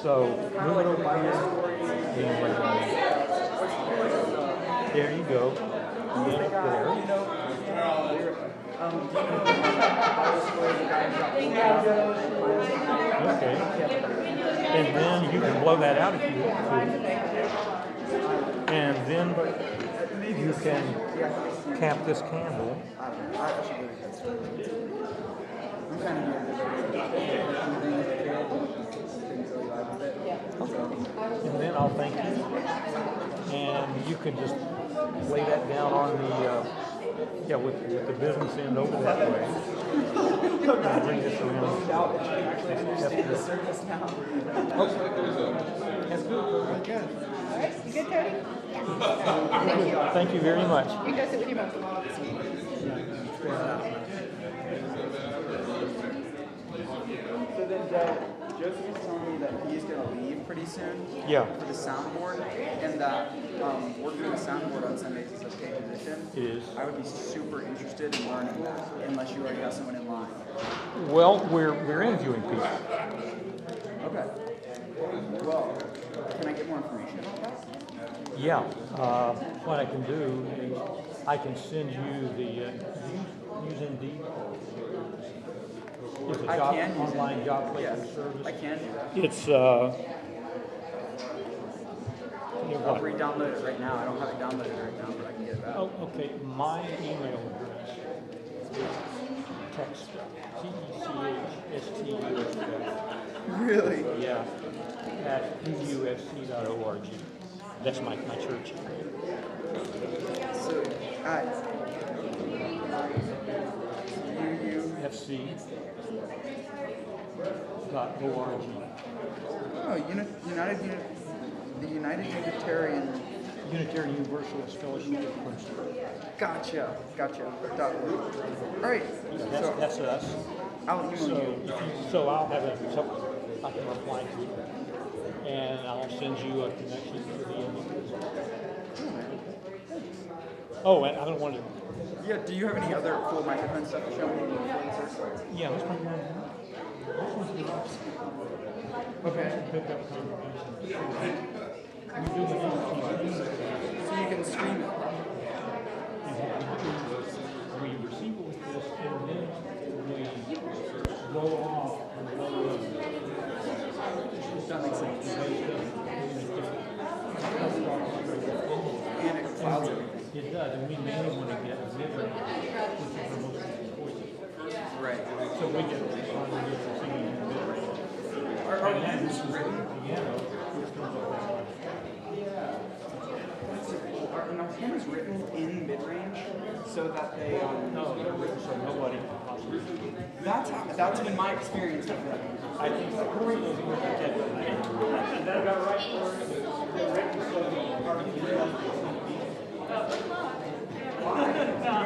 So move it over here. And there you go. Get there. Okay. And then you can blow that out if you want to. And then you can cap this candle. And then I'll thank you. And you can just lay that down on the, with the business end over that way. And bring this around. That's good. That's good. Okay. All right, you good, Tony? Yeah. Thank you very much. You go sit with your mom. So then Joseph is telling me that he's going to leave pretty soon for the soundboard, and that working on the soundboard on Sundays is a paid position. It is. I would be super interested in learning that, unless you already have someone in line. Well, we're interviewing people. Okay. Well, can I get more information about that? Yeah. What I can do is I can send you the use Indeed. It's a online job placement service. I can do that. It's I'll re-download it right now. I don't have it downloaded right now, but I can get it back. Oh, okay. My email address is text TECHSTUS. Really? Yeah. At UUFC.org. That's my church. So at UUFC.org. Oh, the United Unitarian Universalist Fellowship of Clemson. Gotcha. All right. That's us. I'll email you. So I'll have it. So I can reply to it, and I'll send you a connection to the Oh, and I don't want to. Yeah. Do you have any other cool microphone stuff to show me? Yeah, let's bring one. Okay. So you can stream it. We receive it with this, and then we roll off and roll in. That makes sense. And it clouds everything. It does, and we mainly want to get mid-range, which is the most important. Right. So we get singing in mid-range. Are hymns written? Piano, which turns out that much. Are hymns written in mid-range so that they No, they're written so nobody can possibly. That's been my experience with them. I think the chorus is more protected. That got right for they're written so the party can Why? Do you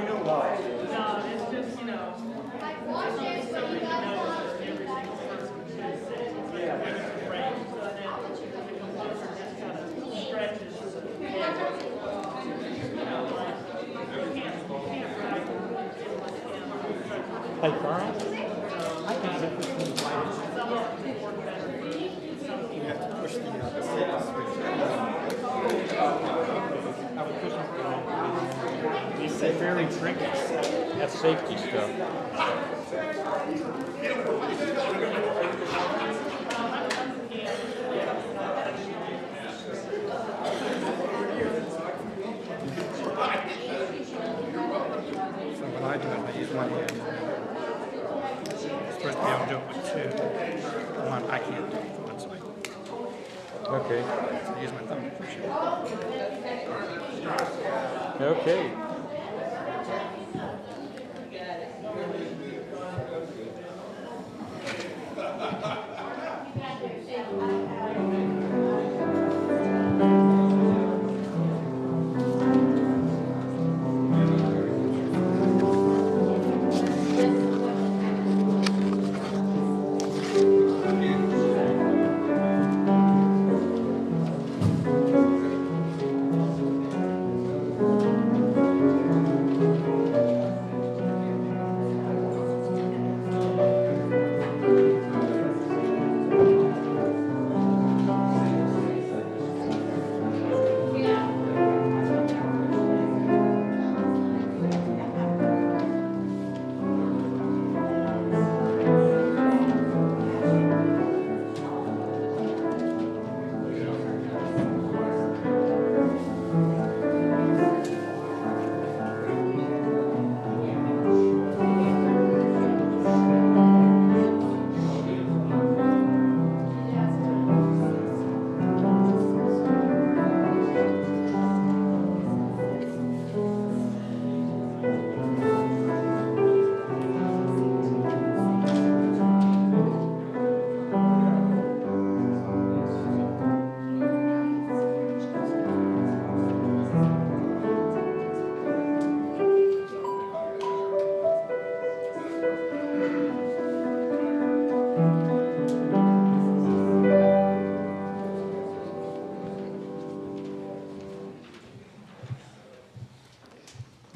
know why? No, it's just, you know, it's something to know that every single person should say. Yeah. When it's framed, so that the composer just kind of stretches the you know, like, you can't write it like Hey, Karl? I can get this thing right. some of them work better. You have to push the I would push them These are very tricky. That's safety stuff. So when I do it, I use one hand. I'm supposed to be able to do it with two. One I can't do with one side. Okay. So I use my thumb to push it. Okay.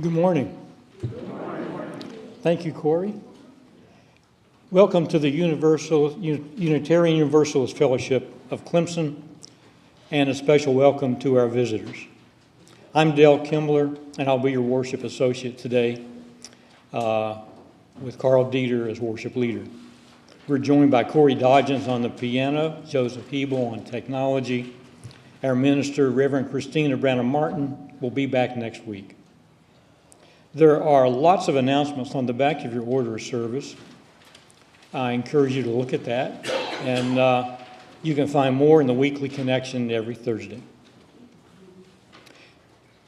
Good morning. Thank you, Corey. Welcome to the Unitarian Universalist Fellowship of Clemson, and a special welcome to our visitors. I'm Dale Kimbler, and I'll be your worship associate today with Karl as worship leader. We're joined by Corey Dodgens on the piano, Joseph Hebel on technology. Our minister, Reverend Christina Branham Martin, will be back next week. There are lots of announcements on the back of your order of service. I encourage you to look at that, and you can find more in the weekly connection every Thursday.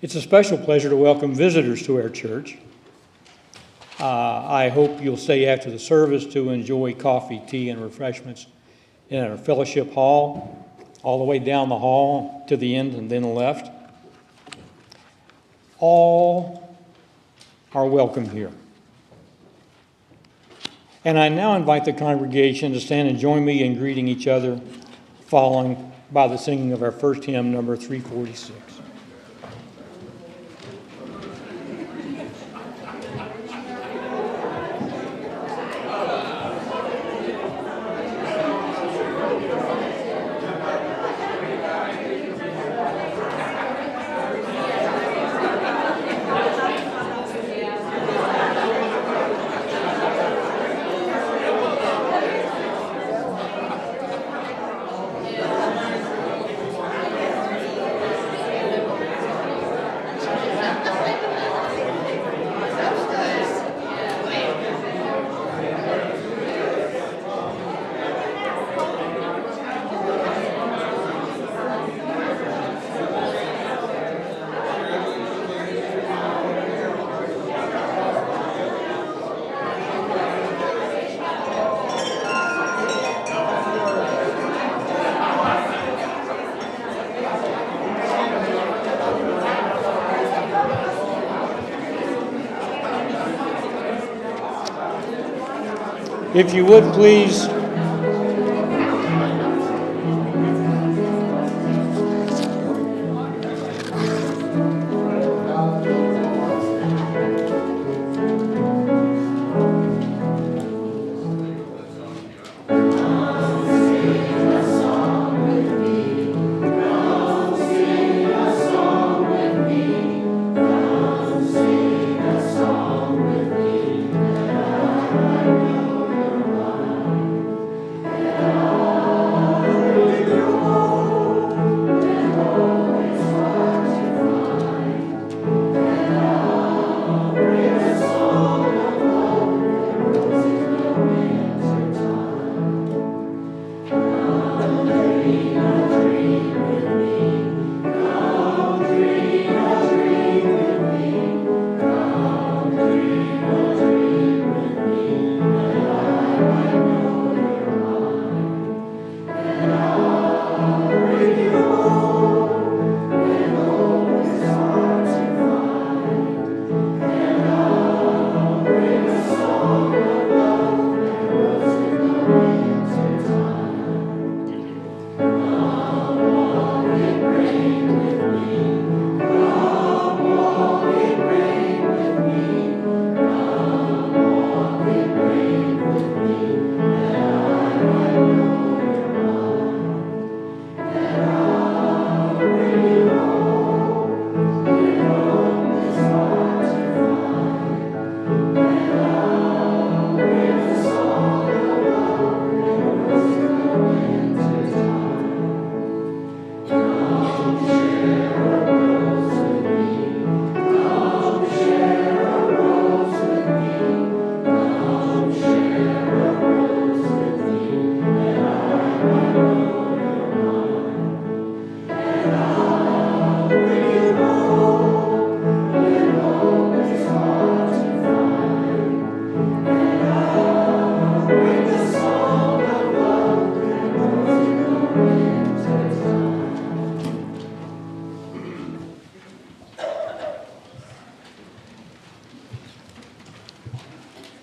It's a special pleasure to welcome visitors to our church. I hope you'll stay after the service to enjoy coffee, tea, and refreshments in our fellowship hall, all the way down the hall to the end and then left. All are welcome here. And I now invite the congregation to stand and join me in greeting each other, following by the singing of our first hymn, number 346. If you would, please.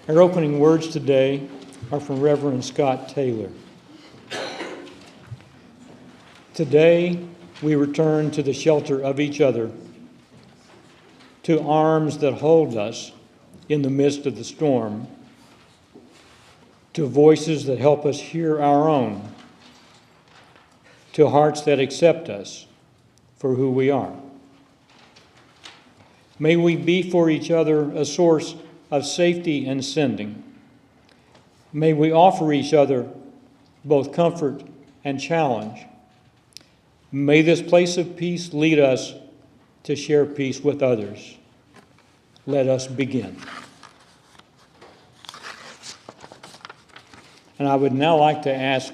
Our opening words today are from Reverend Scott Taylor. Today, we return to the shelter of each other. to arms that hold us in the midst of the storm, to voices that help us hear our own, to hearts that accept us for who we are. May we be for each other a source of safety and sending. May we offer each other both comfort and challenge. May this place of peace lead us to share peace with others. Let us begin. And I would now like to ask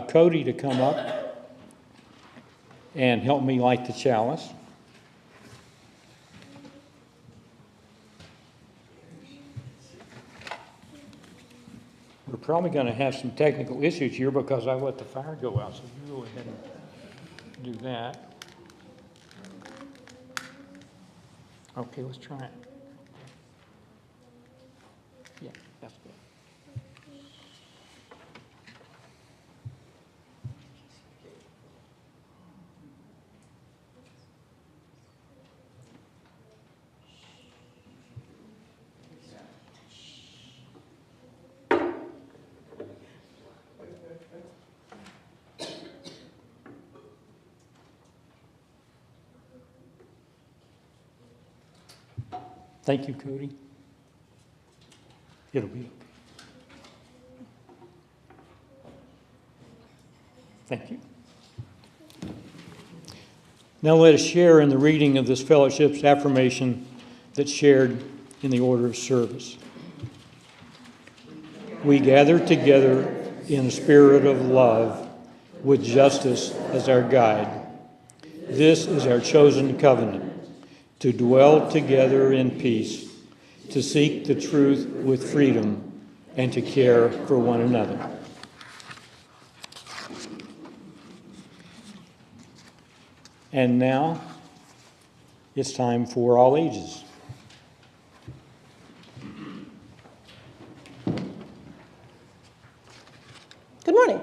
Cody to come up and help me light the chalice. We're probably going to have some technical issues here because I let the fire go out, so you go ahead and do that. Okay, let's try it. Yeah, that's good. Thank you, Cody. It'll be okay. Thank you. Now let us share in the reading of this fellowship's affirmation that's shared in the order of service. We gather together in a spirit of love with justice as our guide. This is our chosen covenant, to dwell together in peace, to seek the truth with freedom, and to care for one another. And now, it's time for all ages. Good morning.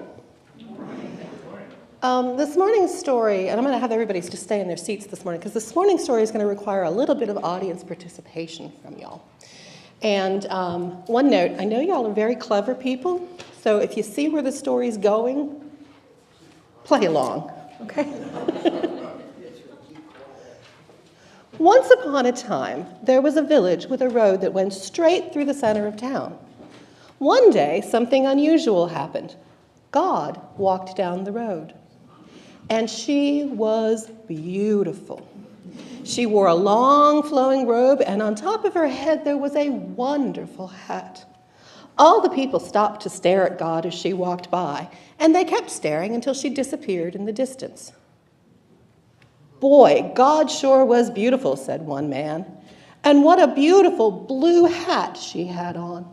This morning's story, and I'm going to have everybody just stay in their seats this morning, because this morning's story is going to require a little bit of audience participation from y'all. And one note, I know y'all are very clever people, so if you see where the story's going, play along, okay? Once upon a time, there was a village with a road that went straight through the center of town. One day, something unusual happened. God walked down the road, and she was beautiful. She wore a long flowing robe, and on top of her head there was a wonderful hat. All the people stopped to stare at God as she walked by, and they kept staring until she disappeared in the distance. "Boy, God sure was beautiful," said one man, "and what a beautiful blue hat she had on."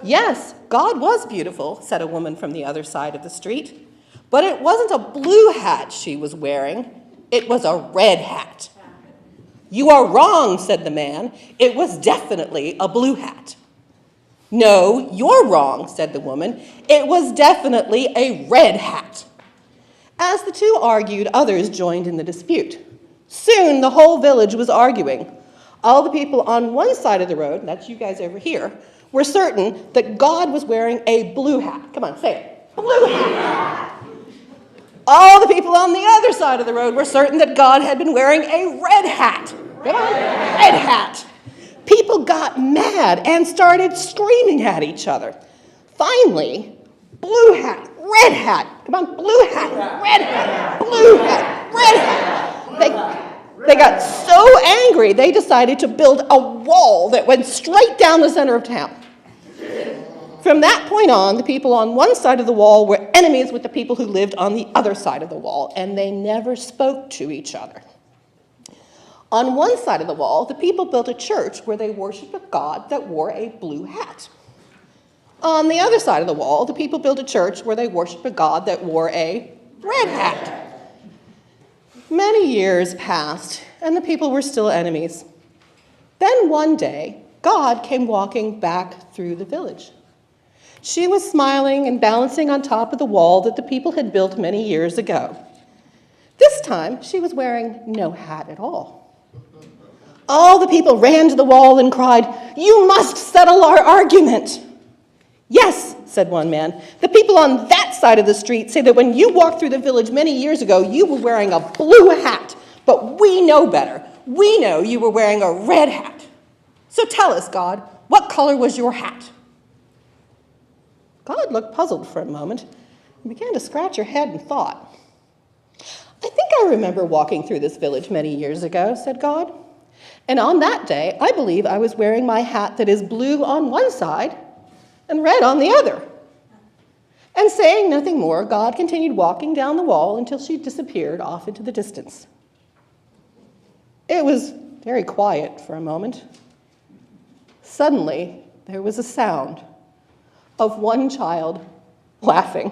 "Yes, God was beautiful," said a woman from the other side of the street. "But it wasn't a blue hat she was wearing. It was a red hat." "You are wrong," said the man. "It was definitely a blue hat." "No, you're wrong," said the woman. "It was definitely a red hat." As the two argued, others joined in the dispute. Soon the whole village was arguing. All the people on one side of the road, that's you guys over here, were certain that God was wearing a blue hat. Come on, say it. Blue hat. All the people on the other side of the road were certain that God had been wearing a red hat. Come on, red hat. People got mad and started screaming at each other. Finally, blue hat, red hat. Come on, blue hat, red hat, blue hat, red hat. They got so angry, they decided to build a wall that went straight down the center of town. From that point on, the people on one side of the wall were enemies with the people who lived on the other side of the wall, and they never spoke to each other. On one side of the wall, the people built a church where they worshiped a god that wore a blue hat. On the other side of the wall, the people built a church where they worshiped a god that wore a red hat. Many years passed, and the people were still enemies. Then one day, God came walking back through the village. She was smiling and balancing on top of the wall that the people had built many years ago. This time, she was wearing no hat at all. All the people ran to the wall and cried, "You must settle our argument." "Yes," said one man, "the people on that side of the street say that when you walked through the village many years ago, you were wearing a blue hat, but we know better. We know you were wearing a red hat. So tell us, God, what color was your hat?" God looked puzzled for a moment and began to scratch her head and thought. "I think I remember walking through this village many years ago," said God. "And on that day, I believe I was wearing my hat that is blue on one side and red on the other." And saying nothing more, God continued walking down the wall until she disappeared off into the distance. It was very quiet for a moment. Suddenly, there was a sound of one child laughing.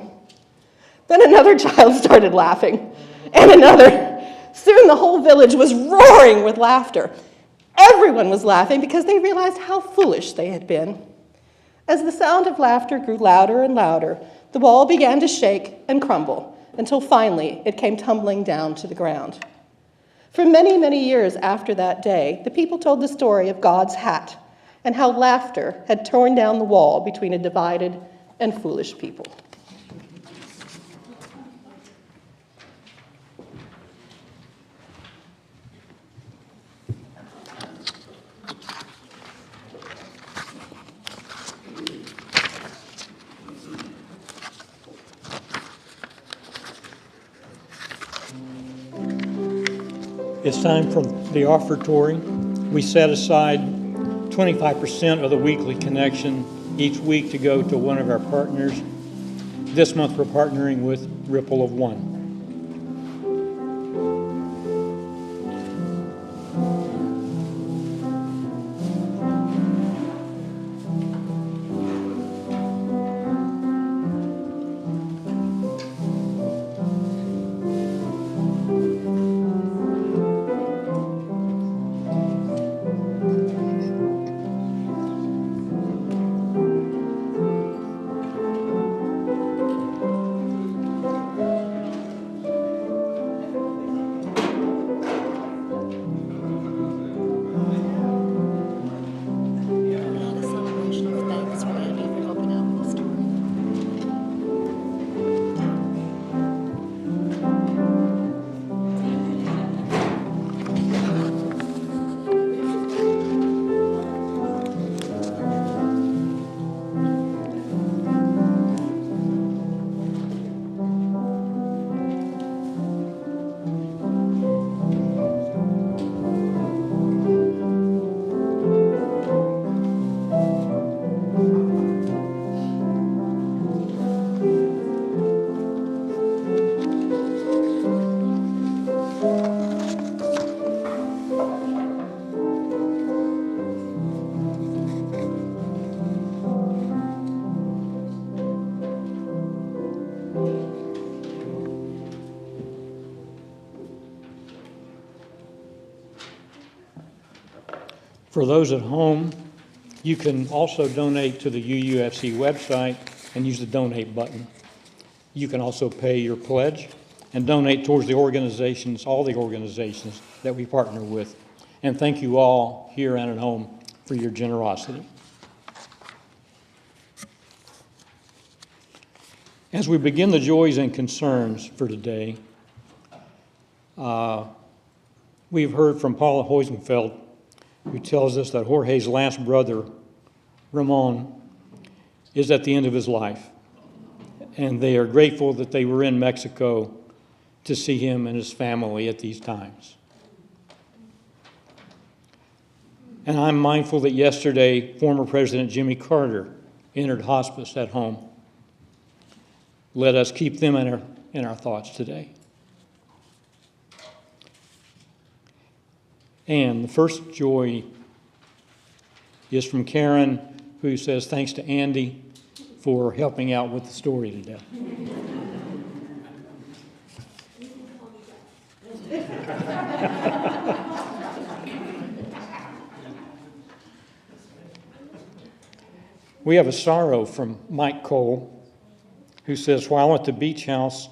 Then another child started laughing, and another. Soon the whole village was roaring with laughter. Everyone was laughing because they realized how foolish they had been. As the sound of laughter grew louder and louder, the wall began to shake and crumble until finally it came tumbling down to the ground. For many, many years after that day, the people told the story of God's hat and how laughter had torn down the wall between a divided and foolish people. It's time for the offertory. We set aside 25% of the weekly connection each week to go to one of our partners. This month we're partnering with Ripple of One. For those at home, you can also donate to the UUFC website and use the donate button. You can also pay your pledge and donate towards the organizations, all the organizations that we partner with. And thank you all here and at home for your generosity. As we begin the joys and concerns for today, we've heard from Paula Hoisenfeld, who tells us that Jorge's last brother, Ramon, is at the end of his life. And they are grateful that they were in Mexico to see him and his family at these times. And I'm mindful that yesterday, former President Jimmy Carter entered hospice at home. Let us keep them in our thoughts today. And the first joy is from Karen, who says, thanks to Andy for helping out with the story today. We have a sorrow from Mike Cole, who says, while at the beach house,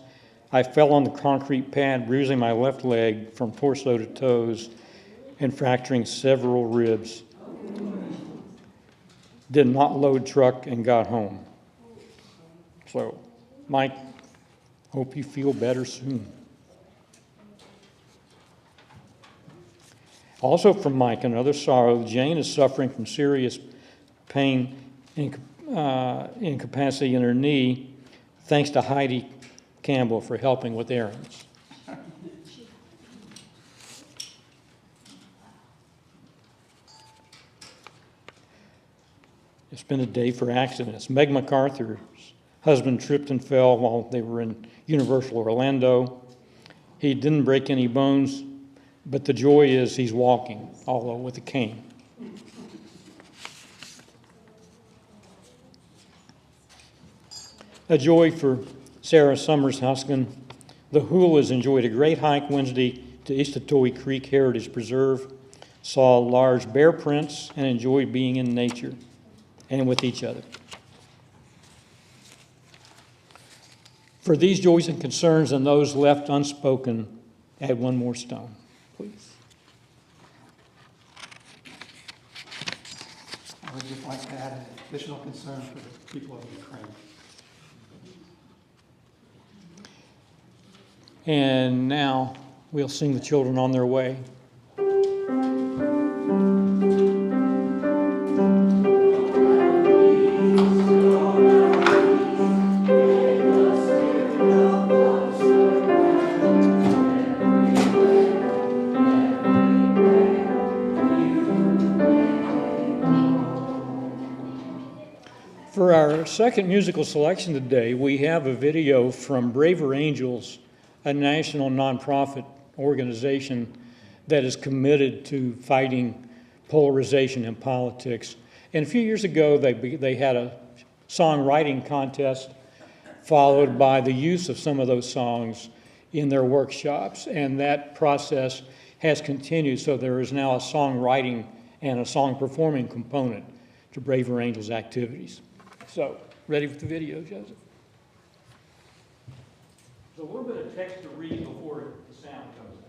I fell on the concrete pad, bruising my left leg from torso to toes, and fracturing several ribs. Did not load truck and got home. So, Mike, hope you feel better soon. Also from Mike, another sorrow, Jane is suffering from serious pain and incapacity in her knee, thanks to Heidi Campbell for helping with errands. It's been a day for accidents. Meg MacArthur's husband tripped and fell while they were in Universal Orlando. He didn't break any bones, but the joy is he's walking, although with a cane. A joy for Sarah Summers Huskin. The Hulas enjoyed a great hike Wednesday to Istatoy Creek Heritage Preserve, saw large bear prints, and enjoyed being in nature and with each other. For these joys and concerns and those left unspoken, add one more stone, please. I would just like to add an additional concern for the people of Ukraine. And now we'll sing the children on their way. For our second musical selection today, we have a video from Braver Angels, a national nonprofit organization that is committed to fighting polarization in politics. And a few years ago, they had a songwriting contest followed by the use of some of those songs in their workshops. And that process has continued, so there is now a songwriting and a song performing component to Braver Angels activities. So, ready for the video, Joseph? There's a little bit of text to read before the sound comes out.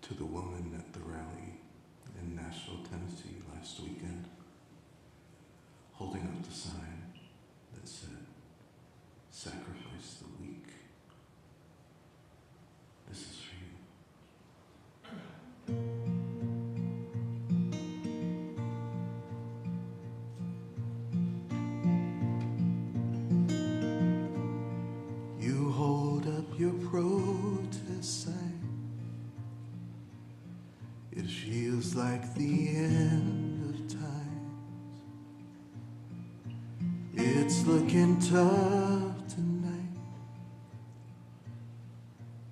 To the woman at the rally in Nashville, Tennessee last weekend, holding up the sign that said, "Sacrifice the weak." This is for you. You hold up your protest sign. It feels like the end of times. It's looking tough tonight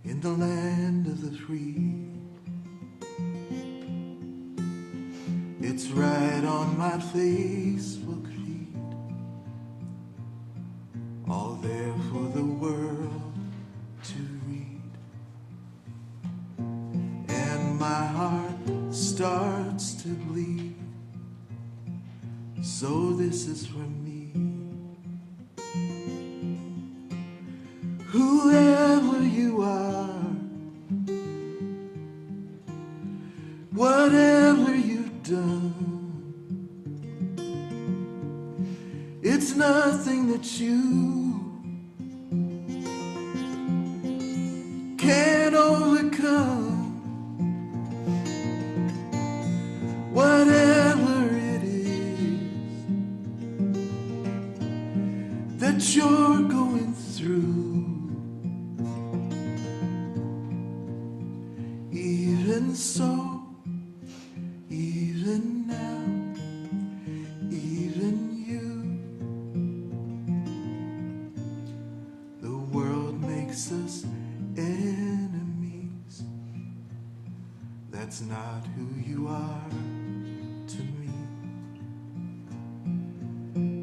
in the land of the free. It's right on my Facebook feed, all there for the world to read. And my heart starts to bleed, so this is for me. Whoever you are, whatever you've done, it's nothing that you can't overcome. Whatever it is that you're going through, even so, even now, even you, the world makes us enemies. that's not who you are to me.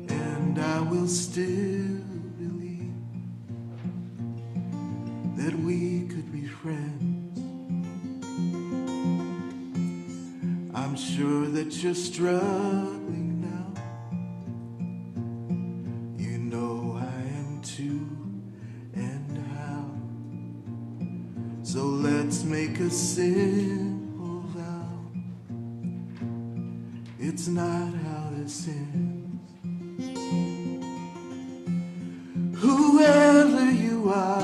And I will still believe that we could be friends. I'm sure that you're struggling now. You know I am too, and how. So let's make a simple vow. It's not how this ends. Whoever you are,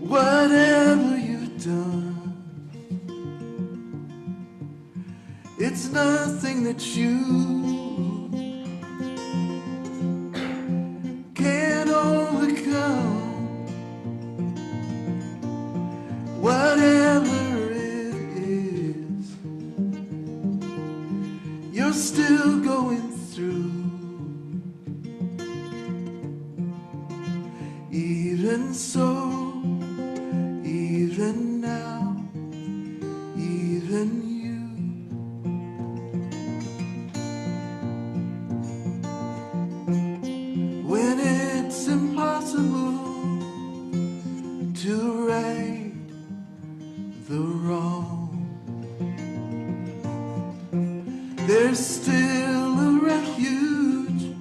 whatever you've done, it's nothing that you can't overcome. Whatever it is, you're still going through. Even so, even now, even you. When it's impossible to right the wrong, there's still a refuge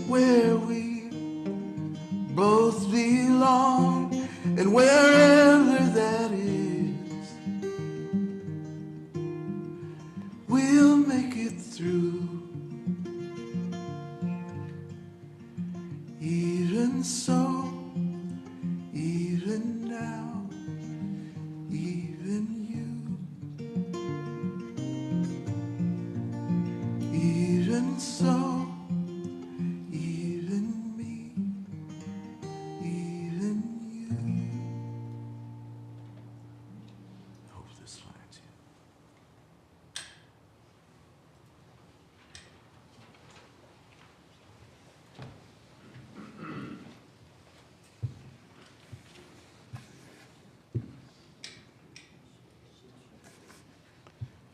where we both belong, and wherever that is, we'll make it through. Even so, even now, even you. Even so, even me, even you. I hope this finds you.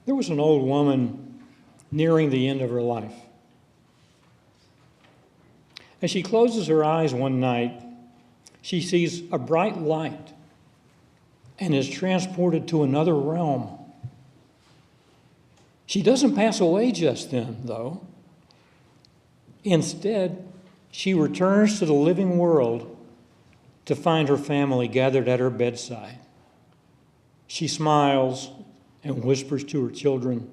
There was an old woman nearing the end of her life. As she closes her eyes one night, she sees a bright light and is transported to another realm. She doesn't pass away just then, though. Instead, she returns to the living world to find her family gathered at her bedside. She smiles and whispers to her children,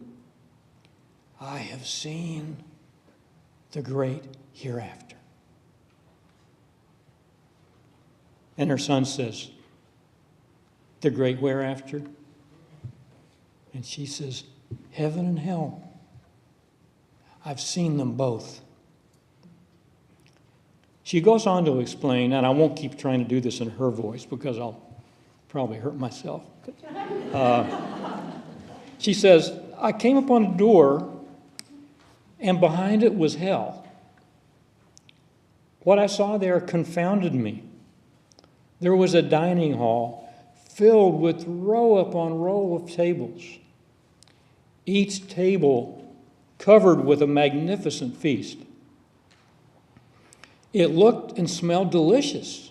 "I have seen the great hereafter." And her son says, "The great whereafter?" And she says, "Heaven and hell. I've seen them both." She goes on to explain, and I won't keep trying to do this in her voice because I'll probably hurt myself. She says, "I came upon a door, and behind it was hell. What I saw there confounded me. There was a dining hall filled with row upon row of tables, each table covered with a magnificent feast. It looked and smelled delicious,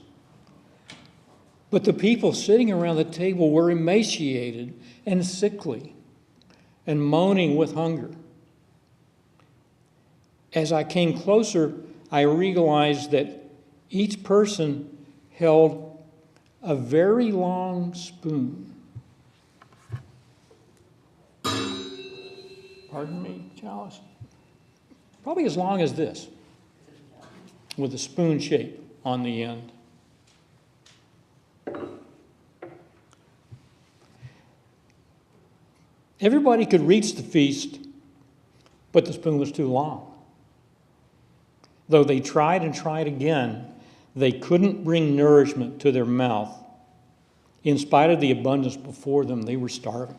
but the people sitting around the table were emaciated and sickly and moaning with hunger. As I came closer, I realized that each person held a very long spoon." Pardon me, Chalice? Probably as long as this, with a spoon shape on the end. Everybody could reach the feast, but the spoon was too long. Though they tried and tried again, they couldn't bring nourishment to their mouth. In spite of the abundance before them, they were starving.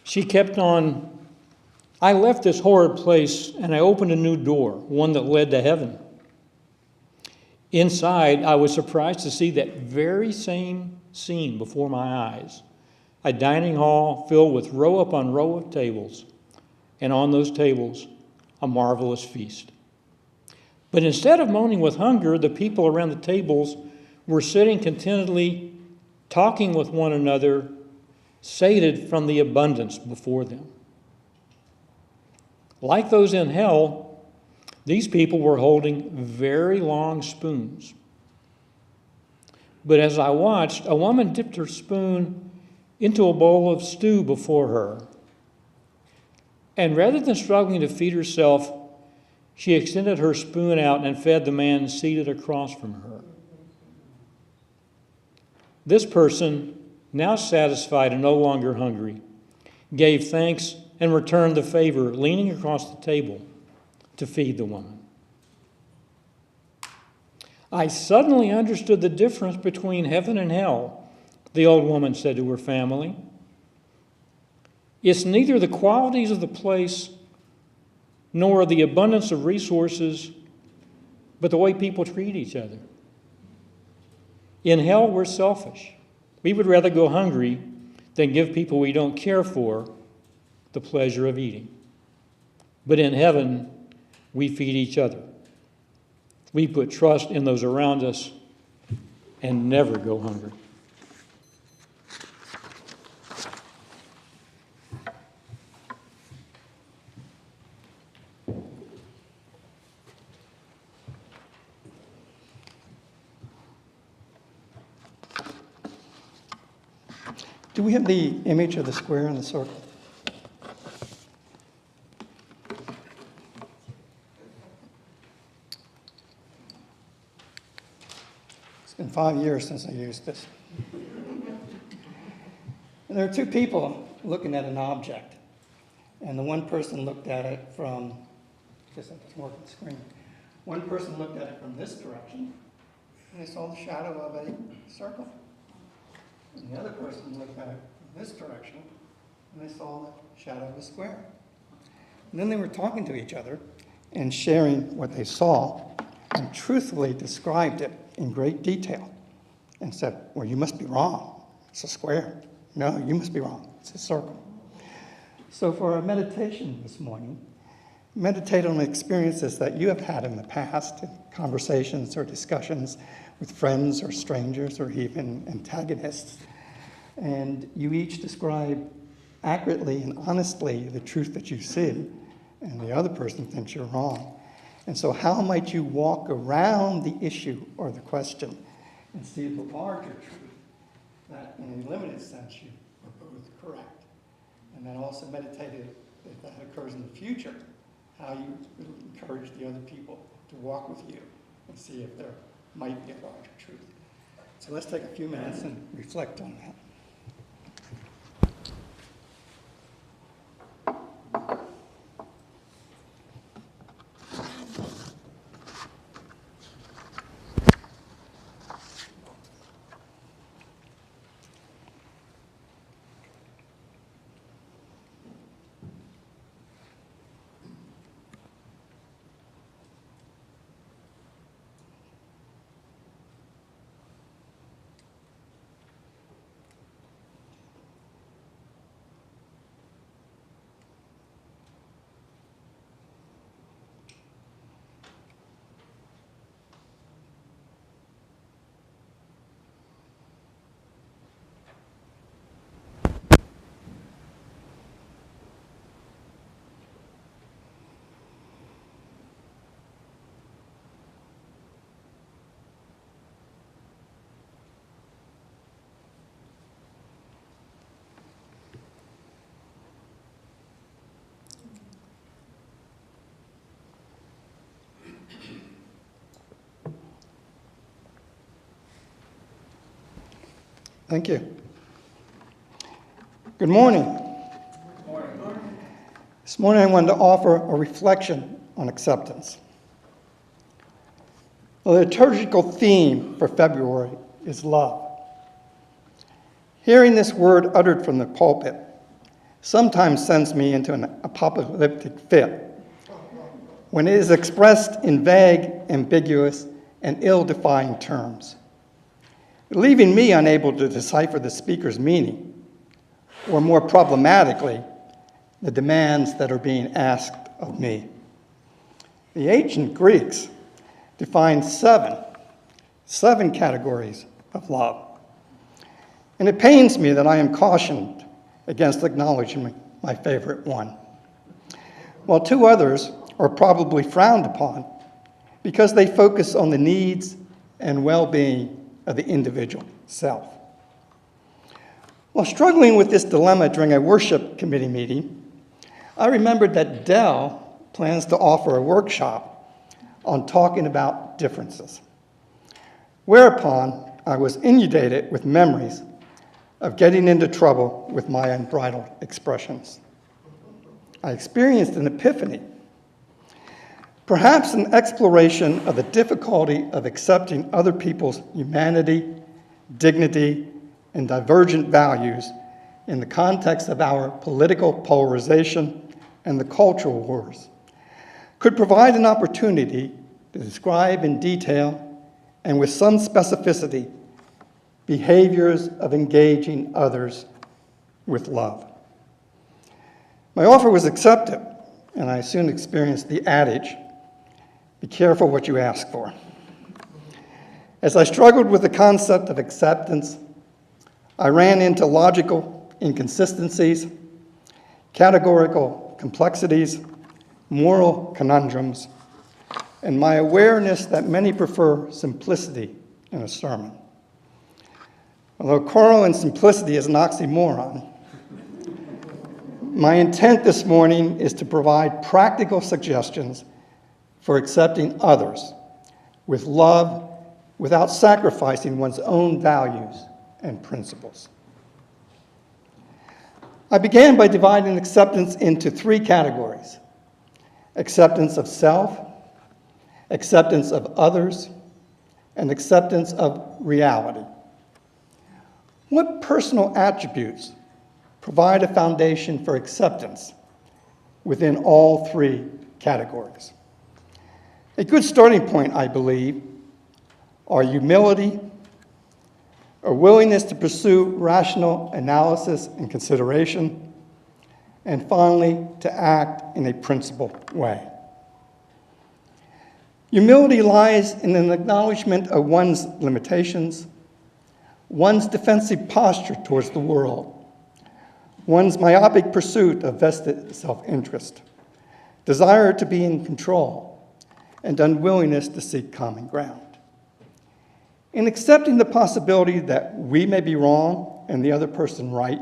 She kept on, "I left this horrid place and I opened a new door, one that led to heaven. Inside, I was surprised to see that very same scene before my eyes. A dining hall filled with row upon row of tables, and on those tables, a marvelous feast. But instead of moaning with hunger, the people around the tables were sitting contentedly, talking with one another, sated from the abundance before them. Like those in hell, these people were holding very long spoons. But as I watched, a woman dipped her spoon into a bowl of stew before her. And rather than struggling to feed herself, she extended her spoon out and fed the man seated across from her. This person, now satisfied and no longer hungry, gave thanks and returned the favor, leaning across the table to feed the woman. I suddenly understood the difference between heaven and hell, the old woman said to her family. It's neither the qualities of the place nor the abundance of resources, but the way people treat each other. In hell, we're selfish. We would rather go hungry than give people we don't care for the pleasure of eating. But in heaven, we feed each other. We put trust in those around us and never go hungry. Do we have the image of the square and the circle? It's been 5 years since I used this. And there are two people looking at an object. And the one person looked at it from, I guess I was working the screen. One person looked at it from this direction, and they saw the shadow of a circle. And the other person looked at it from this direction, and they saw the shadow of a square. And then they were talking to each other and sharing what they saw, and truthfully described it in great detail, and said, well, you must be wrong. It's a square. No, you must be wrong. It's a circle. So for our meditation this morning, meditate on experiences that you have had in the past, in conversations or discussions with friends or strangers or even antagonists. And you each describe accurately and honestly the truth that you see, and the other person thinks you're wrong. And so how might you walk around the issue or the question and see the larger truth that in a limited sense you are both correct? And then also meditate if that occurs in the future, how you encourage the other people to walk with you and see if there might be a larger truth. So let's take a few minutes and reflect on that. Thank you. Good morning. Good morning. This morning I wanted to offer a reflection on acceptance. The liturgical theme for February is love. Hearing this word uttered from the pulpit sometimes sends me into an apocalyptic fit when it is expressed in vague, ambiguous, and ill-defined terms, leaving me unable to decipher the speaker's meaning, or more problematically, the demands that are being asked of me. The ancient Greeks defined seven categories of love. And it pains me that I am cautioned against acknowledging my favorite one, while two others are probably frowned upon because they focus on the needs and well-being of the individual self. While struggling with this dilemma during a worship committee meeting, I remembered that Dell plans to offer a workshop on talking about differences, whereupon I was inundated with memories of getting into trouble with my unbridled expressions. I experienced an epiphany, perhaps an exploration of the difficulty of accepting other people's humanity, dignity, and divergent values in the context of our political polarization and the cultural wars, could provide an opportunity to describe in detail and with some specificity behaviors of engaging others with love. My offer was accepted, and I soon experienced the adage, be careful what you ask for. As I struggled with the concept of acceptance, I ran into logical inconsistencies, categorical complexities, moral conundrums, and my awareness that many prefer simplicity in a sermon. Although Karl and simplicity is an oxymoron, my intent this morning is to provide practical suggestions for accepting others with love without sacrificing one's own values and principles. I began by dividing acceptance into three categories: acceptance of self, acceptance of others, and acceptance of reality. What personal attributes provide a foundation for acceptance within all three categories? A good starting point, I believe, are humility, a willingness to pursue rational analysis and consideration, and finally, to act in a principled way. Humility lies in an acknowledgement of one's limitations, one's defensive posture towards the world, one's myopic pursuit of vested self-interest, desire to be in control, and unwillingness to seek common ground. In accepting the possibility that we may be wrong and the other person right,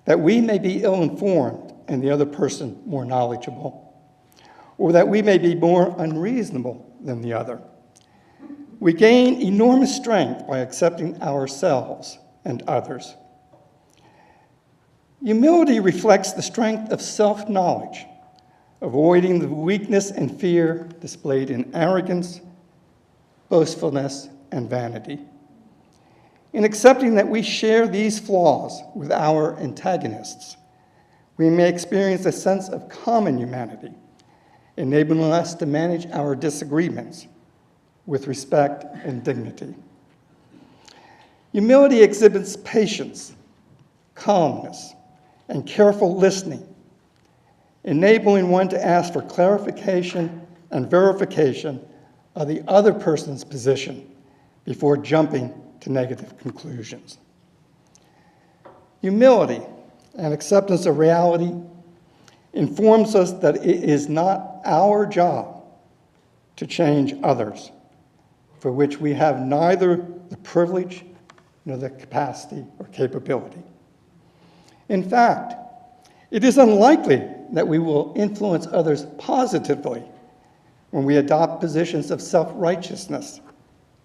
that we may be ill-informed and the other person more knowledgeable, or that we may be more unreasonable than the other, we gain enormous strength by accepting ourselves and others. Humility reflects the strength of self-knowledge, avoiding the weakness and fear displayed in arrogance, boastfulness, and vanity. In accepting that we share these flaws with our antagonists, we may experience a sense of common humanity, enabling us to manage our disagreements with respect and dignity. Humility exhibits patience, calmness, and careful listening, enabling one to ask for clarification and verification of the other person's position before jumping to negative conclusions. Humility and acceptance of reality informs us that it is not our job to change others, for which we have neither the privilege nor the capacity or capability. In fact, it is unlikely that we will influence others positively when we adopt positions of self-righteousness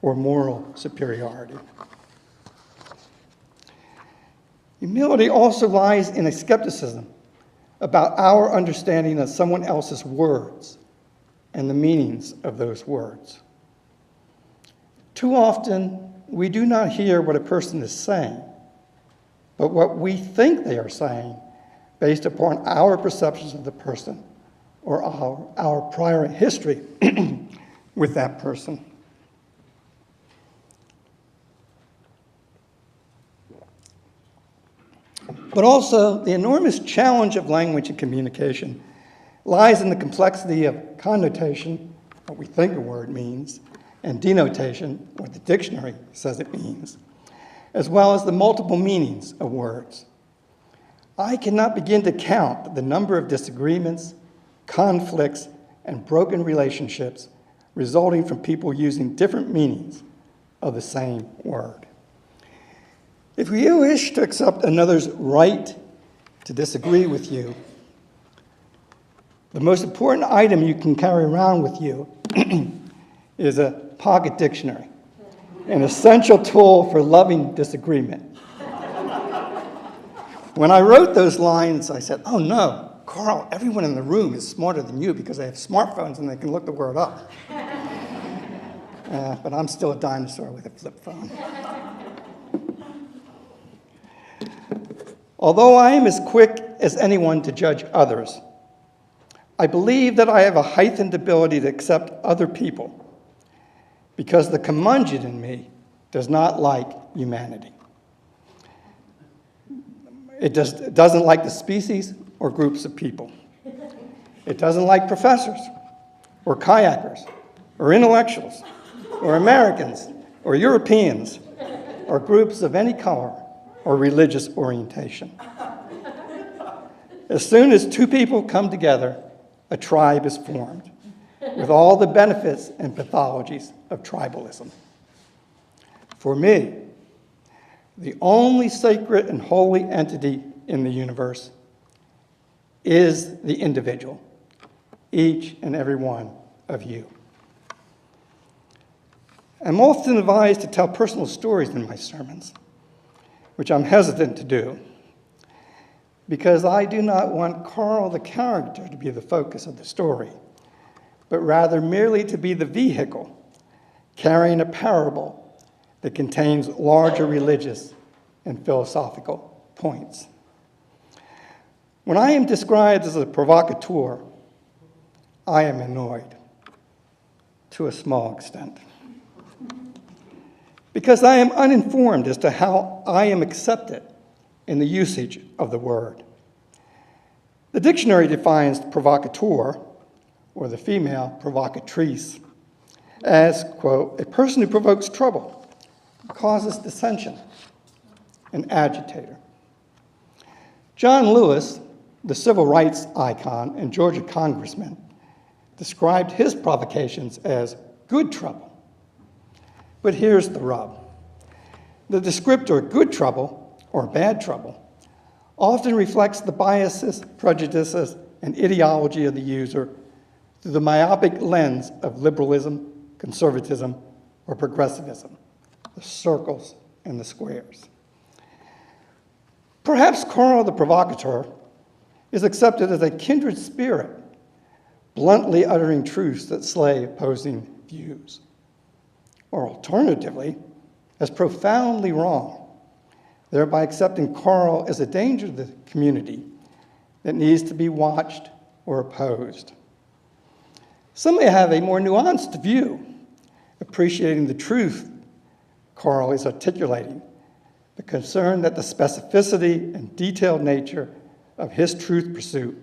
or moral superiority. Humility also lies in a skepticism about our understanding of someone else's words and the meanings of those words. Too often, we do not hear what a person is saying, but what we think they are saying based upon our perceptions of the person or our prior history with that person. But also, the enormous challenge of language and communication lies in the complexity of connotation, what we think a word means, and denotation, what the dictionary says it means, as well as the multiple meanings of words. I cannot begin to count the number of disagreements, conflicts, and broken relationships resulting from people using different meanings of the same word. If you wish to accept another's right to disagree with you, the most important item you can carry around with you is a pocket dictionary, an essential tool for loving disagreement. When I wrote those lines, I said, oh no, Karl, everyone in the room is smarter than you because they have smartphones and they can look the word up. But I'm still a dinosaur with a flip phone. Although I am as quick as anyone to judge others, I believe that I have a heightened ability to accept other people because the curmudgeon in me does not like humanity. It doesn't like the species or groups of people. It doesn't like professors or kayakers or intellectuals or Americans or Europeans or groups of any color or religious orientation. As soon as two people come together, a tribe is formed with all the benefits and pathologies of tribalism. For me, the only sacred and holy entity in the universe is the individual, each and every one of you. I'm often advised to tell personal stories in my sermons, which I'm hesitant to do, because I do not want Karl the character to be the focus of the story, but rather merely to be the vehicle carrying a parable that contains larger religious and philosophical points. When I am described as a provocateur, I am annoyed to a small extent, because I am uninformed as to how I am accepted in the usage of the word. The dictionary defines provocateur, or the female provocatrice, as, quote, a person who provokes trouble, causes dissension, an agitator. John Lewis, the civil rights icon and Georgia congressman, described his provocations as good trouble. But here's the rub. The descriptor good trouble, or bad trouble, often reflects the biases, prejudices, and ideology of the user through the myopic lens of liberalism, conservatism, or progressivism, the circles and the squares. Perhaps Karl the provocateur is accepted as a kindred spirit, bluntly uttering truths that slay opposing views. Or alternatively, as profoundly wrong, thereby accepting Karl as a danger to the community that needs to be watched or opposed. Some may have a more nuanced view, appreciating the truth Karl is articulating, but concerned that the specificity and detailed nature of his truth pursuit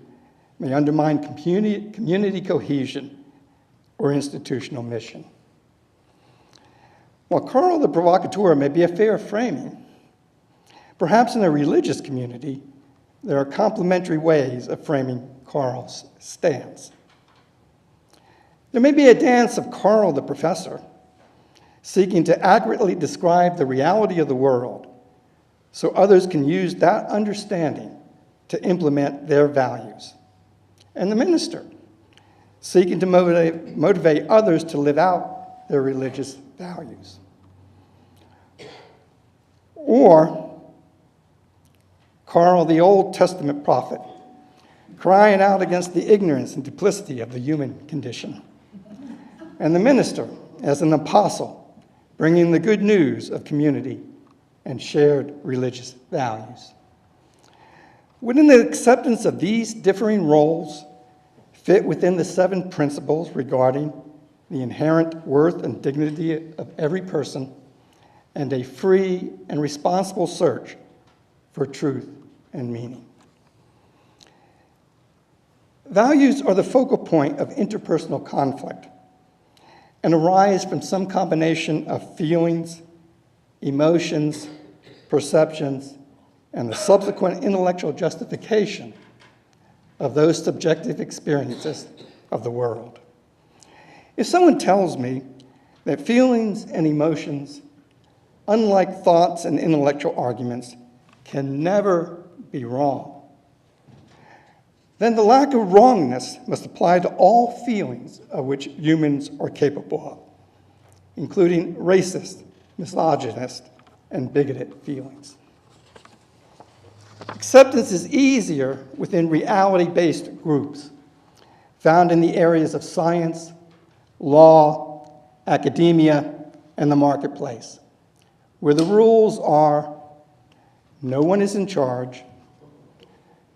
may undermine community cohesion or institutional mission. While Karl the provocateur may be a fair framing, perhaps in a religious community, there are complementary ways of framing Karl's stance. There may be a dance of Karl the professor, seeking to accurately describe the reality of the world so others can use that understanding to implement their values. And the minister, seeking to motivate others to live out their religious values. Or Karl, the Old Testament prophet, crying out against the ignorance and duplicity of the human condition. And the minister, as an apostle, bringing the good news of community and shared religious values. Wouldn't the acceptance of these differing roles fit within the 7 principles regarding the inherent worth and dignity of every person and a free and responsible search for truth and meaning. Values are the focal point of interpersonal conflict and arise from some combination of feelings, emotions, perceptions, and the subsequent intellectual justification of those subjective experiences of the world. If someone tells me that feelings and emotions, unlike thoughts and intellectual arguments, can never be wrong, then the lack of wrongness must apply to all feelings of which humans are capable of, including racist, misogynist, and bigoted feelings. Acceptance is easier within reality-based groups found in the areas of science, law, academia, and the marketplace, where the rules are: no one is in charge;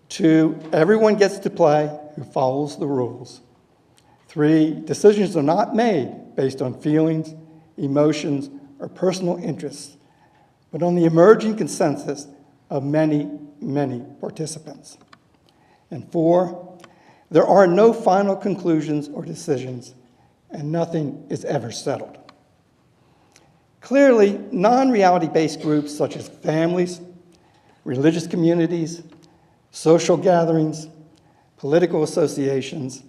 2, everyone gets to play who follows the rules; 3, decisions are not made based on feelings, emotions, or personal interests, but on the emerging consensus of many, many participants; and 4, there are no final conclusions or decisions, and nothing is ever settled. Clearly, non-reality-based groups such as families, religious communities, social gatherings, political associations,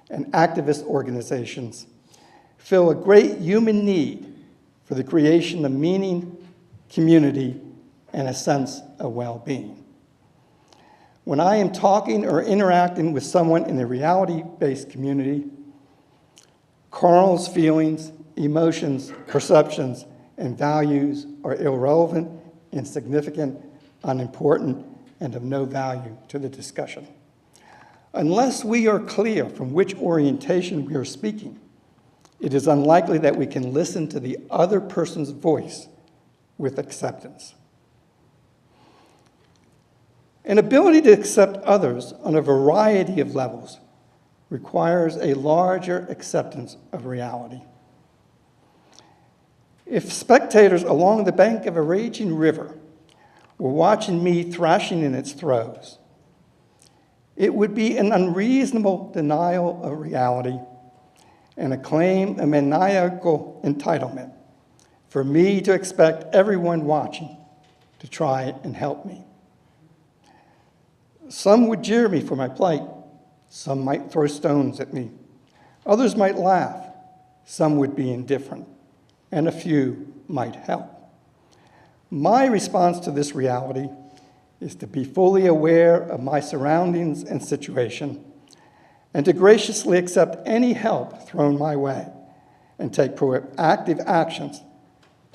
and activist organizations fill a great human need for the creation of meaning, community, and a sense of well-being. When I am talking or interacting with someone in a reality-based community, Karl's feelings, emotions, perceptions, and values are irrelevant, insignificant, unimportant, and of no value to the discussion. Unless we are clear from which orientation we are speaking, it is unlikely that we can listen to the other person's voice with acceptance. An ability to accept others on a variety of levels requires a larger acceptance of reality. If spectators along the bank of a raging river were watching me thrashing in its throes, it would be an unreasonable denial of reality and a claim of maniacal entitlement for me to expect everyone watching to try and help me. Some would jeer me for my plight. Some might throw stones at me. Others might laugh. Some would be indifferent. And a few might help. My response to this reality is to be fully aware of my surroundings and situation, and to graciously accept any help thrown my way, and take proactive actions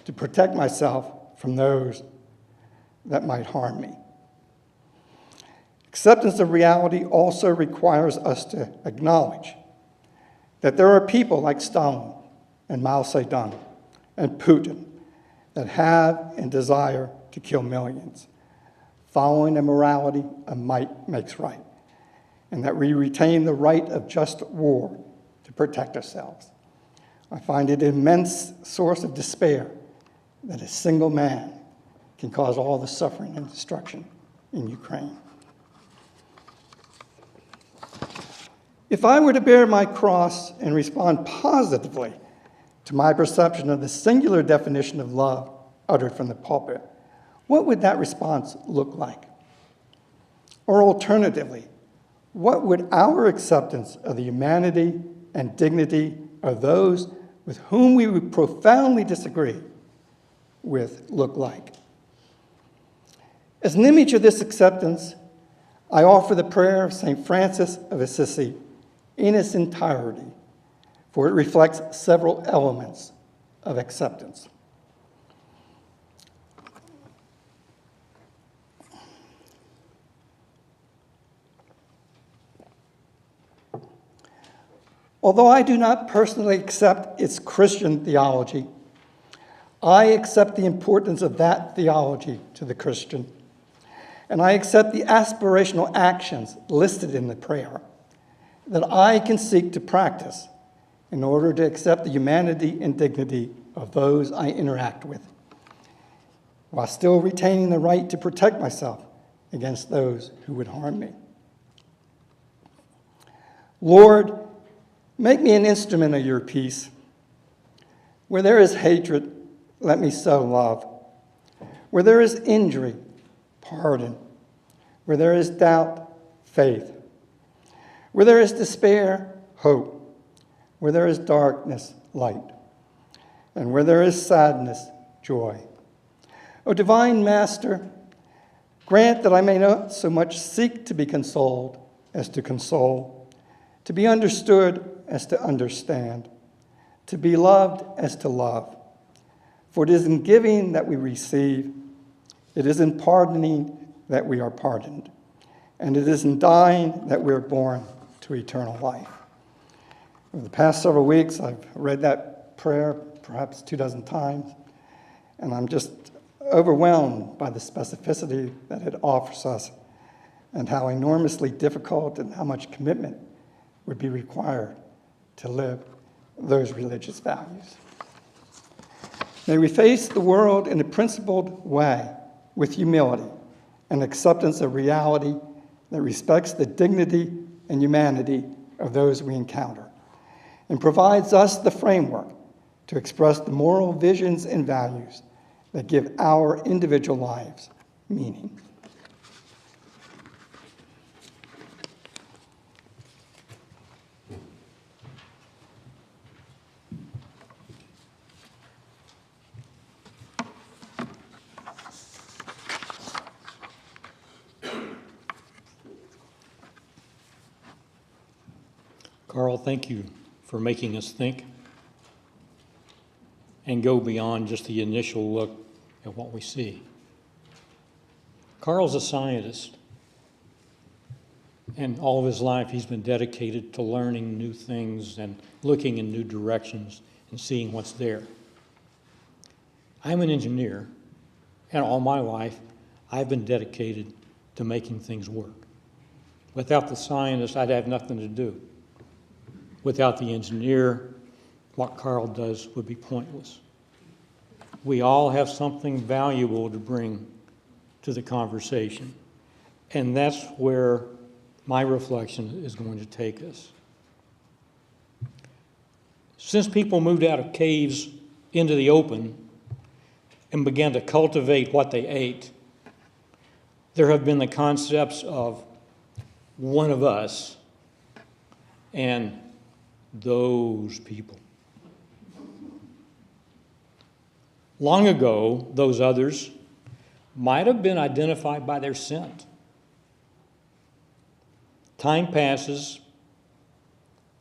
to protect myself from those that might harm me. Acceptance of reality also requires us to acknowledge that there are people like Stalin and Mao Zedong and Putin that have and desire to kill millions, following a morality of might makes right, and that we retain the right of just war to protect ourselves. I find it an immense source of despair that a single man can cause all the suffering and destruction in Ukraine. If I were to bear my cross and respond positively to my perception of the singular definition of love uttered from the pulpit, what would that response look like? Or alternatively, what would our acceptance of the humanity and dignity of those with whom we would profoundly disagree with look like? As an image of this acceptance, I offer the prayer of St. Francis of Assisi in its entirety, for it reflects several elements of acceptance. Although I do not personally accept its Christian theology, I accept the importance of that theology to the Christian, and I accept the aspirational actions listed in the prayer that I can seek to practice in order to accept the humanity and dignity of those I interact with, while still retaining the right to protect myself against those who would harm me. Lord, make me an instrument of your peace. Where there is hatred, let me sow love. Where there is injury, pardon. Where there is doubt, faith. Where there is despair, hope. Where there is darkness, light. And where there is sadness, joy. O divine Master, grant that I may not so much seek to be consoled as to console, to be understood as to understand, to be loved as to love. For it is in giving that we receive, it is in pardoning that we are pardoned, and it is in dying that we are born to eternal life. Over the past several weeks, I've read that prayer perhaps 24 times, and I'm just overwhelmed by the specificity that it offers us and how enormously difficult and how much commitment would be required to live those religious values. May we face the world in a principled way with humility and acceptance of reality that respects the dignity and humanity of those we encounter and provides us the framework to express the moral visions and values that give our individual lives meaning. Karl, thank you for making us think and go beyond just the initial look at what we see. Karl's a scientist, and all of his life he's been dedicated to learning new things and looking in new directions and seeing what's there. I'm an engineer, and all my life I've been dedicated to making things work. Without the scientist, I'd have nothing to do. Without the engineer, what Karl does would be pointless. We all have something valuable to bring to the conversation, and that's where my reflection is going to take us. Since people moved out of caves into the open and began to cultivate what they ate, there have been the concepts of one of us and those people. Long ago, those others might have been identified by their scent. Time passes,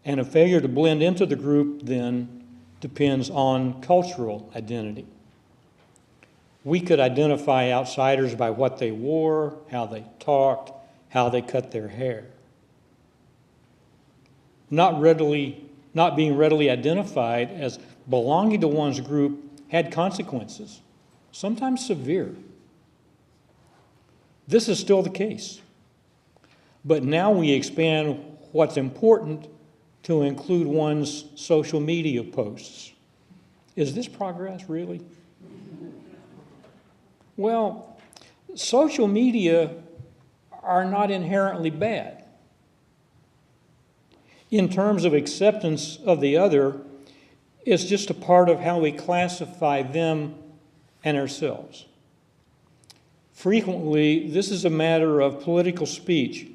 and a failure to blend into the group then depends on cultural identity. We could identify outsiders by what they wore, how they talked, how they cut their hair. Not being readily identified as belonging to one's group had consequences, sometimes severe. This is still the case. But now we expand what's important to include one's social media posts. Is this progress, really? Well, social media are not inherently bad. In terms of acceptance of the other, it's just a part of how we classify them and ourselves. Frequently, this is a matter of political speech,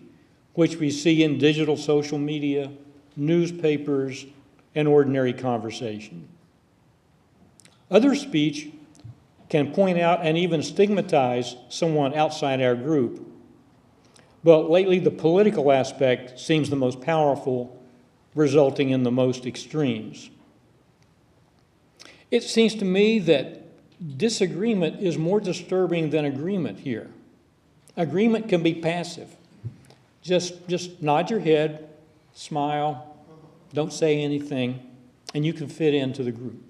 which we see in digital social media, newspapers, and ordinary conversation. Other speech can point out and even stigmatize someone outside our group, but lately the political aspect seems the most powerful, resulting in the most extremes. It seems to me that disagreement is more disturbing than agreement here. Agreement can be passive. Just nod your head, smile, don't say anything, and you can fit into the group.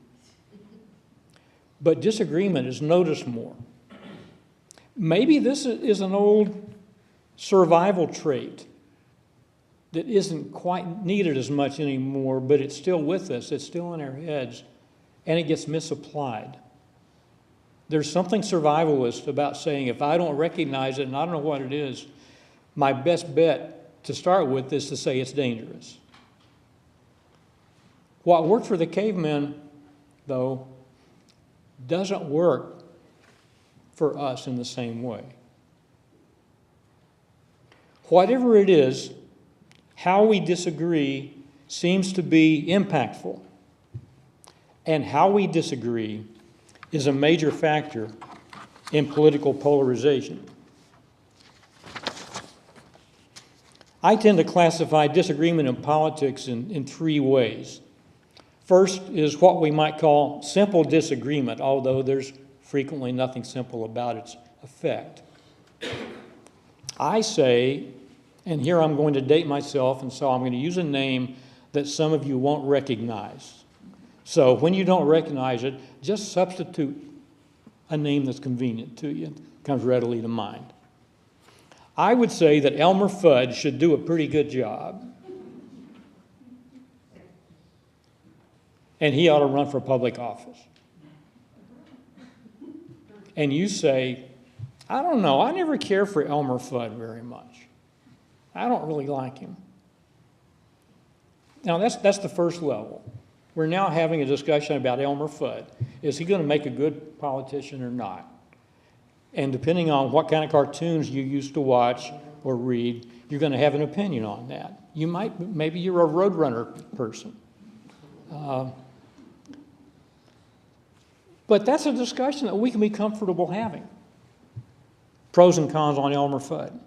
But disagreement is noticed more. Maybe this is an old survival trait that isn't quite needed as much anymore, but it's still with us, it's still in our heads, and it gets misapplied. There's something survivalist about saying, if I don't recognize it and I don't know what it is, my best bet to start with is to say it's dangerous. What worked for the cavemen, though, doesn't work for us in the same way. Whatever it is, how we disagree seems to be impactful. And how we disagree is a major factor in political polarization. I tend to classify disagreement in politics in three ways. First is what we might call simple disagreement, although there's frequently nothing simple about its effect. I say, and here I'm going to date myself, and so I'm going to use a name that some of you won't recognize. So when you don't recognize it, just substitute a name that's convenient to you, comes readily to mind. I would say that Elmer Fudd should do a pretty good job. And he ought to run for public office. And you say, I don't know, I never cared for Elmer Fudd very much. I don't really like him. Now, that's the first level. We're now having a discussion about Elmer Fudd. Is he going to make a good politician or not? And depending on what kind of cartoons you used to watch or read, you're going to have an opinion on that. Maybe you're a Roadrunner person. But that's a discussion that we can be comfortable having. Pros and cons on Elmer Fudd.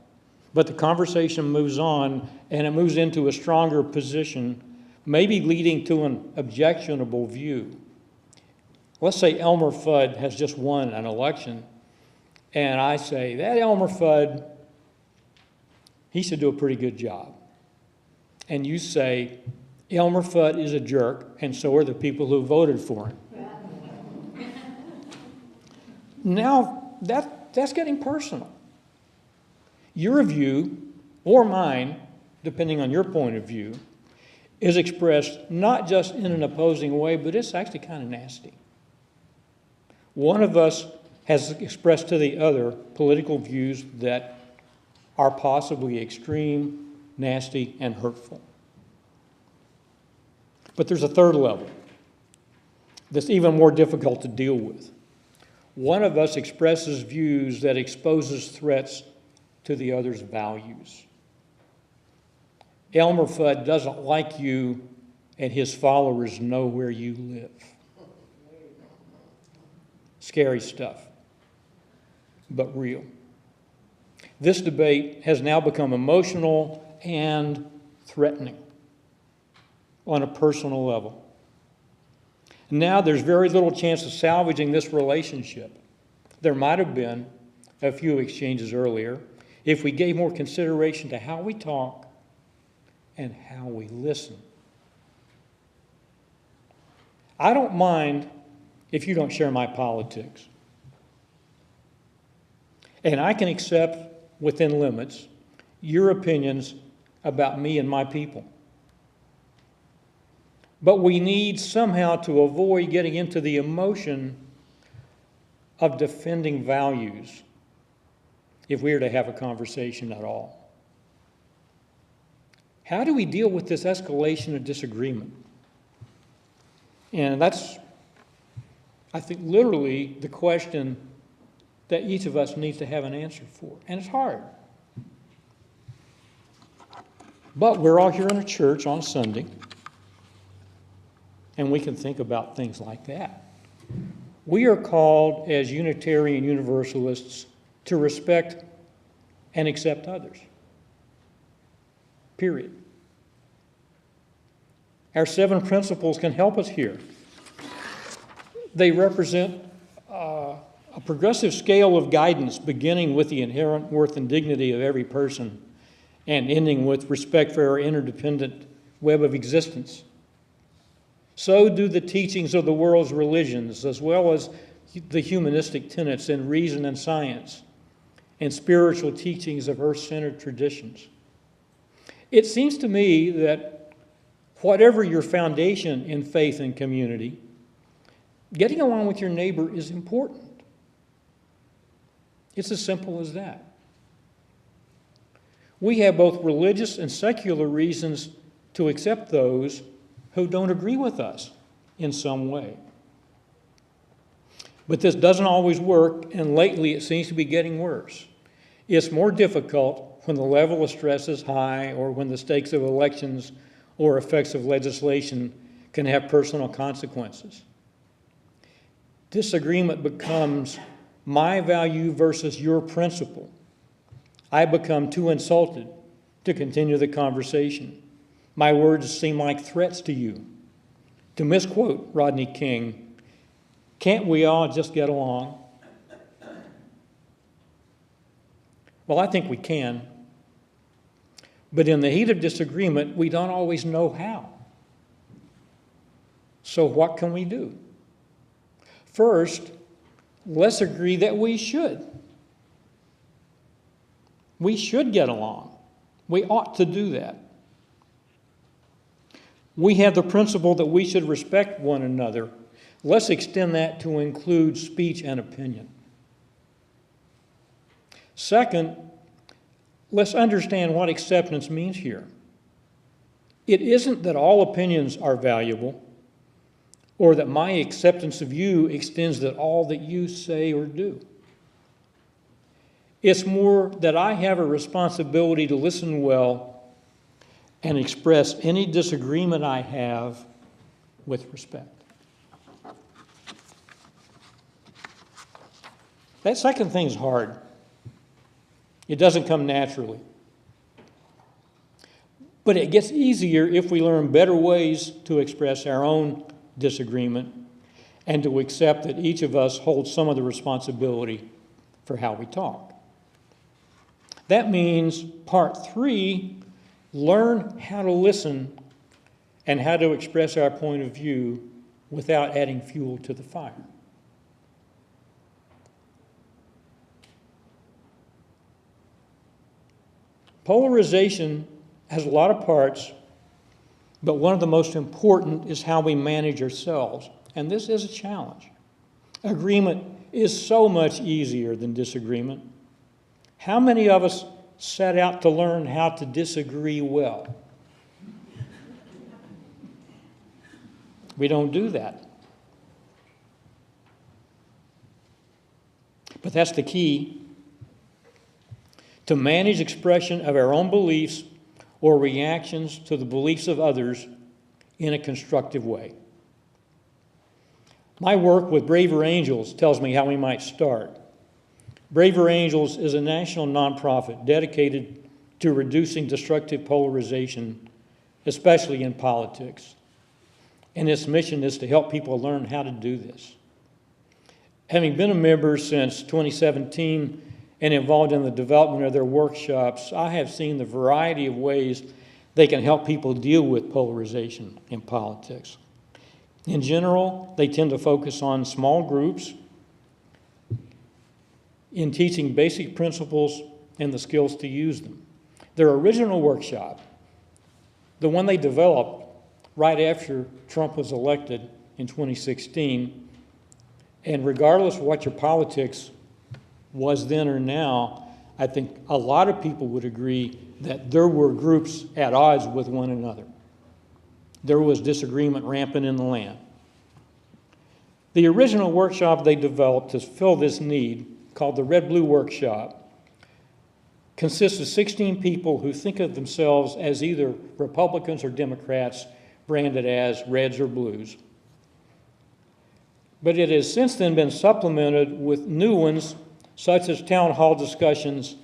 But the conversation moves on, and it moves into a stronger position, maybe leading to an objectionable view. Let's say Elmer Fudd has just won an election, and I say, that Elmer Fudd, he should do a pretty good job. And you say, Elmer Fudd is a jerk, and so are the people who voted for him. Now, that's getting personal. Your view, or mine, depending on your point of view, is expressed not just in an opposing way, but it's actually kind of nasty. One of us has expressed to the other political views that are possibly extreme, nasty, and hurtful. But there's a third level that's even more difficult to deal with. One of us expresses views that exposes threats to the other's values. Elmer Fudd doesn't like you, and his followers know where you live. Scary stuff, but real. This debate has now become emotional and threatening on a personal level. Now there's very little chance of salvaging this relationship. There might have been a few exchanges earlier if we gave more consideration to how we talk and how we listen. I don't mind if you don't share my politics. And I can accept, within limits, your opinions about me and my people. But we need somehow to avoid getting into the emotion of defending values if we are to have a conversation at all. How do we deal with this escalation of disagreement? And that's, I think, literally the question that each of us needs to have an answer for. And it's hard. But we're all here in a church on Sunday, and we can think about things like that. We are called as Unitarian Universalists to respect and accept others. Period. Our 7 principles can help us here. They represent a progressive scale of guidance, beginning with the inherent worth and dignity of every person and ending with respect for our interdependent web of existence. So do the teachings of the world's religions, as well as the humanistic tenets in reason and science, and spiritual teachings of earth-centered traditions. It seems to me that whatever your foundation in faith and community, getting along with your neighbor is important. It's as simple as that. We have both religious and secular reasons to accept those who don't agree with us in some way. But this doesn't always work, and lately it seems to be getting worse. It's more difficult when the level of stress is high or when the stakes of elections or effects of legislation can have personal consequences. Disagreement becomes my value versus your principle. I become too insulted to continue the conversation. My words seem like threats to you. To misquote Rodney King, can't we all just get along? Well, I think we can. But in the heat of disagreement, we don't always know how. So what can we do? First, let's agree that we should. We should get along. We ought to do that. We have the principle that we should respect one another. Let's extend that to include speech and opinion. Second, let's understand what acceptance means here. It isn't that all opinions are valuable or that my acceptance of you extends to all that you say or do. It's more that I have a responsibility to listen well and express any disagreement I have with respect. That second thing is hard. It doesn't come naturally. But it gets easier if we learn better ways to express our own disagreement and to accept that each of us holds some of the responsibility for how we talk. That means part 3, learn how to listen and how to express our point of view without adding fuel to the fire. Polarization has a lot of parts, but one of the most important is how we manage ourselves. And this is a challenge. Agreement is so much easier than disagreement. How many of us set out to learn how to disagree well? We don't do that. But that's the key. To manage expression of our own beliefs or reactions to the beliefs of others in a constructive way. My work with Braver Angels tells me how we might start. Braver Angels is a national nonprofit dedicated to reducing destructive polarization, especially in politics. And its mission is to help people learn how to do this. Having been a member since 2017 and involved in the development of their workshops, I have seen the variety of ways they can help people deal with polarization in politics. In general, they tend to focus on small groups in teaching basic principles and the skills to use them. Their original workshop, the one they developed right after Trump was elected in 2016, and regardless of what your politics was then or now, I think a lot of people would agree that there were groups at odds with one another. There was disagreement rampant in the land. The original workshop they developed to fill this need, called the Red Blue Workshop, consists of 16 people who think of themselves as either Republicans or Democrats, branded as Reds or Blues. But it has since then been supplemented with new ones, such as town hall discussions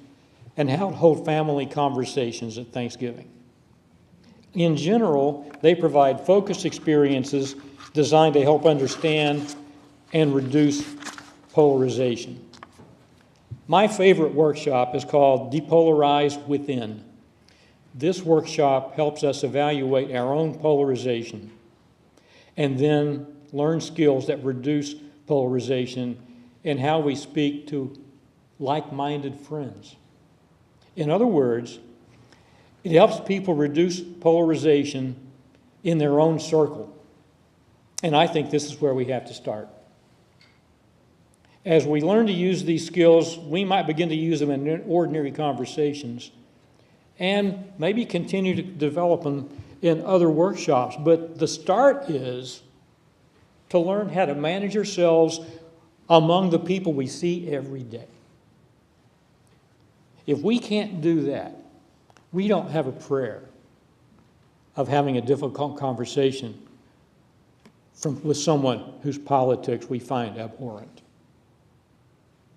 and how to hold family conversations at Thanksgiving. In general, they provide focused experiences designed to help understand and reduce polarization. My favorite workshop is called Depolarize Within. This workshop helps us evaluate our own polarization and then learn skills that reduce polarization and how we speak to like-minded friends. In other words, it helps people reduce polarization in their own circle. And I think this is where we have to start. as we learn to use these skills, we might begin to use them in ordinary conversations and maybe continue to develop them in other workshops. But the start is to learn how to manage ourselves among the people we see every day. If we can't do that, we don't have a prayer of having a difficult conversation with someone whose politics we find abhorrent.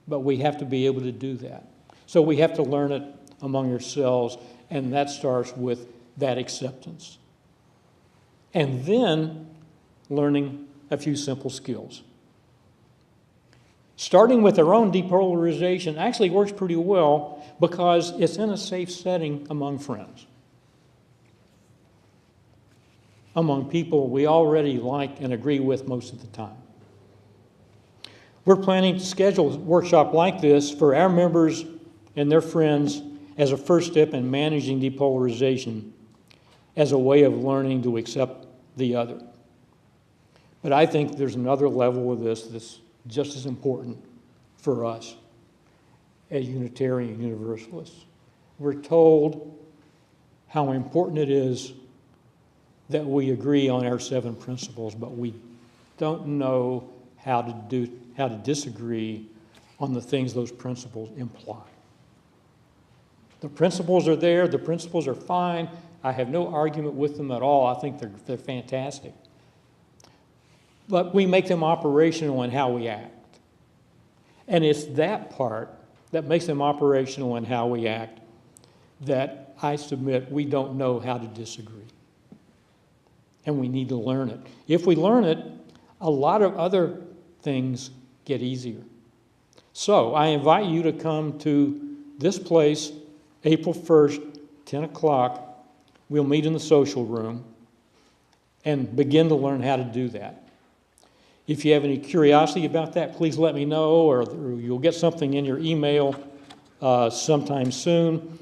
But we have to be able to do that. So we have to learn it among ourselves, and that starts with that acceptance. And then learning a few simple skills. Starting with our own depolarization actually works pretty well because it's in a safe setting among friends, among people we already like and agree with most of the time. We're planning to schedule a workshop like this for our members and their friends as a first step in managing depolarization, as a way of learning to accept the other. But I think there's another level of this that's just as important for us as Unitarian Universalists. We're told how important it is that we agree on our 7 principles, but we don't know how to disagree on the things those principles imply. The principles are there, the principles are fine. I have no argument with them at all. I think they're fantastic. But we make them operational in how we act. And it's that part that makes them operational in how we act that I submit we don't know how to disagree. And we need to learn it. If we learn it, a lot of other things get easier. So I invite you to come to this place April 1st, 10 o'clock. We'll meet in the social room and begin to learn how to do that. If you have any curiosity about that, please let me know, or you'll get something in your email sometime soon.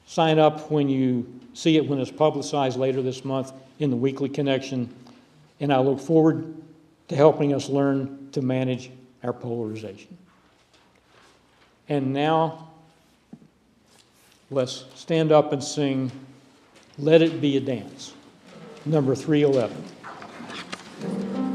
Sign up when you see it when it's publicized later this month in the Weekly Connection, and I look forward to helping us learn to manage our polarization. And now, let's stand up and sing Let It Be a Dance, number 311. Let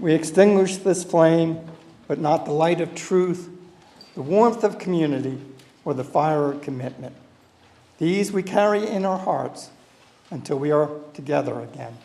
We extinguish this flame, but not the light of truth, the warmth of community, or the fire of commitment. These we carry in our hearts until we are together again.